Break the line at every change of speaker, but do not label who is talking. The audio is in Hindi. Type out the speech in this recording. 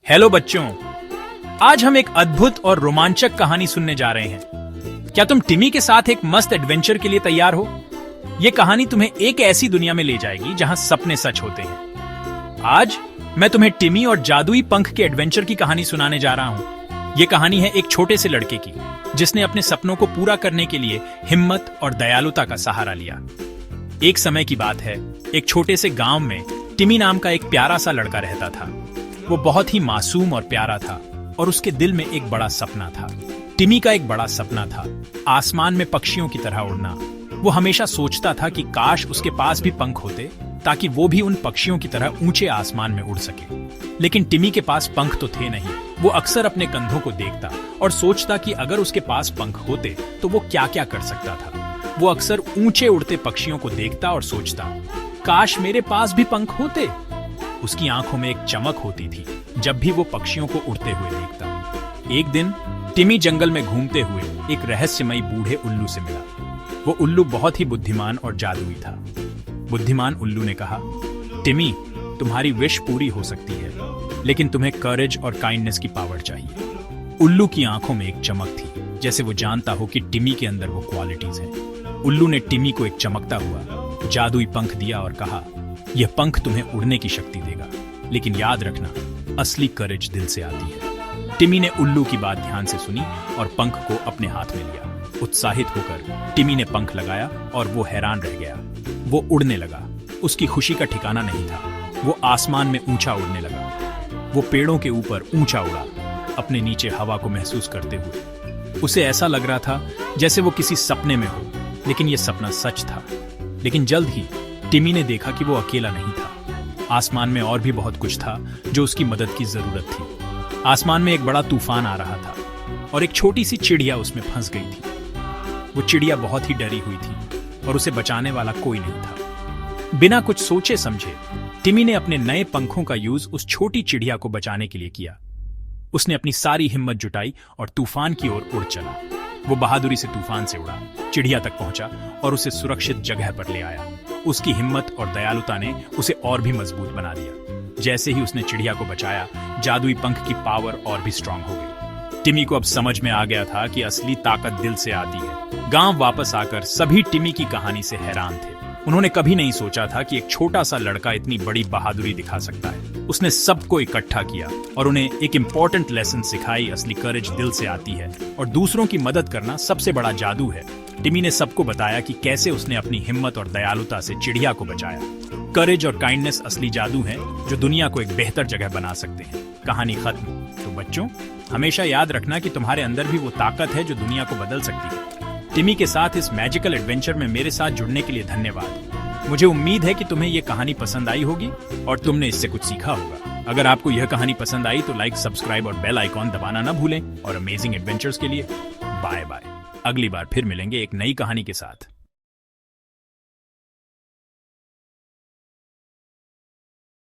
हेलो बच्चों, आज हम एक अद्भुत और रोमांचक कहानी सुनने जा रहे हैं। क्या तुम टिमी के साथ एक मस्त एडवेंचर के लिए तैयार हो? ये कहानी तुम्हें एक ऐसी दुनिया में ले जाएगी जहां सपने सच होते हैं। आज मैं तुम्हें टिमी और जादुई पंख के एडवेंचर की कहानी सुनाने जा रहा हूं। ये कहानी है एक छोटे से लड़के की जिसने अपने सपनों को पूरा करने के लिए हिम्मत और दयालुता का सहारा लिया। एक समय की बात है, एक छोटे से गांव में टिमी नाम का एक प्यारा सा लड़का रहता था। वो बहुत ही मासूम और प्यारा था और उसके दिल में एक बड़ा सपना था। टिमी का एक बड़ा सपना था आसमान में पक्षियों की तरह उड़ना। वो हमेशा सोचता था कि काश उसके पास भी पंख होते ताकि वो भी उन पक्षियों की तरह ऊंचे आसमान में उड़ सके। लेकिन टिमी के पास पंख तो थे नहीं। वो अक्सर अपने कंधों को देखता और सोचता कि अगर उसके पास पंख होते तो वो क्या क्या कर सकता था। वो अक्सर ऊंचे उड़ते पक्षियों को देखता और सोचता, काश मेरे पास भी पंख होते। उसकी आंखों में एक चमक होती थी जब भी वो पक्षियों को उड़ते हुए देखता। एक दिन टिमी जंगल में घूमते हुए एक रहस्यमयी बूढ़े उल्लू से मिला। वो उल्लू बहुत ही बुद्धिमान और जादुई था। बुद्धिमान उल्लू ने कहा, टिमी, तुम्हारी विश पूरी हो सकती है, लेकिन तुम्हें करेज और काइंडनेस की पावर चाहिए। उल्लू की आंखों में एक चमक थी, जैसे वो जानता हो कि टिमी के अंदर वो क्वालिटीज हैं। उल्लू ने टिमी को एक चमकता हुआ जादुई पंख दिया और कहा, यह पंख तुम्हें उड़ने की शक्ति देगा, लेकिन याद रखना, असली करेज दिल से आती है। टिमी ने उल्लू की बात ध्यान से सुनी और पंख को अपने हाथ में लिया। उत्साहित होकर टिमी ने पंख लगाया और वो हैरान रह गया। वो उड़ने लगा। उसकी खुशी का ठिकाना नहीं था। वो आसमान में ऊंचा उड़ने लगा। वो पेड़ों के ऊपर ऊंचा उड़ा, अपने नीचे हवा को महसूस करते हुए। उसे ऐसा लग रहा था जैसे वो किसी सपने में हो, लेकिन यह सपना सच था। लेकिन जल्द ही टिमी ने देखा कि वो अकेला नहीं था। आसमान में और भी बहुत कुछ था जो उसकी मदद की जरूरत थी। आसमान में एक बड़ा तूफान आ रहा था और एक छोटी सी चिड़िया उसमें फंस गई थी। वो चिड़िया बहुत ही डरी हुई थी और उसे बचाने वाला कोई नहीं था। बिना कुछ सोचे समझे टिमी ने अपने नए पंखों का यूज उस छोटी चिड़िया को बचाने के लिए किया। उसने अपनी सारी हिम्मत जुटाई और तूफान की ओर उड़ चला। वो बहादुरी से तूफान से उड़ा, चिड़िया तक पहुंचा और उसे सुरक्षित जगह पर ले आया। उसकी हिम्मत और दयालुता ने उसे और भी मजबूत बना दिया। जैसे ही उसने चिड़िया को बचाया, जादुई पंख की पावर और भी स्ट्रांग हो गई। टिमी को अब समझ में आ गया था कि असली ताकत दिल से आती है। गांव वापस आकर सभी टिमी की कहानी से हैरान थे। उन्होंने कभी नहीं सोचा था कि एक छोटा सा लड़का इतनी बड़ी बहादुरी दिखा सकता है। उसने सबको इकट्ठा किया और उन्हें एक इम्पोर्टेंट लेसन सिखाई। असली करेज दिल से आती है और दूसरों की मदद करना सबसे बड़ा जादू है। टिमी ने सबको बताया कि कैसे उसने अपनी हिम्मत और दयालुता से चिड़िया को बचाया। करेज और काइंडनेस असली जादू है जो दुनिया को एक बेहतर जगह बना सकते हैं। कहानी खत्म। तो बच्चों, हमेशा याद रखना कि तुम्हारे अंदर भी वो ताकत है जो दुनिया को बदल सकती है। टिमी के साथ इस मैजिकल एडवेंचर में मेरे साथ जुड़ने के लिए धन्यवाद। मुझे उम्मीद है कि तुम्हें यह कहानी पसंद आई होगी और तुमने इससे कुछ सीखा होगा। अगर आपको यह कहानी पसंद आई तो लाइक, सब्सक्राइब और बेल आइकॉन दबाना ना भूलें। और अमेजिंग एडवेंचर्स के लिए बाय बाय। अगली बार फिर मिलेंगे एक नई कहानी के साथ।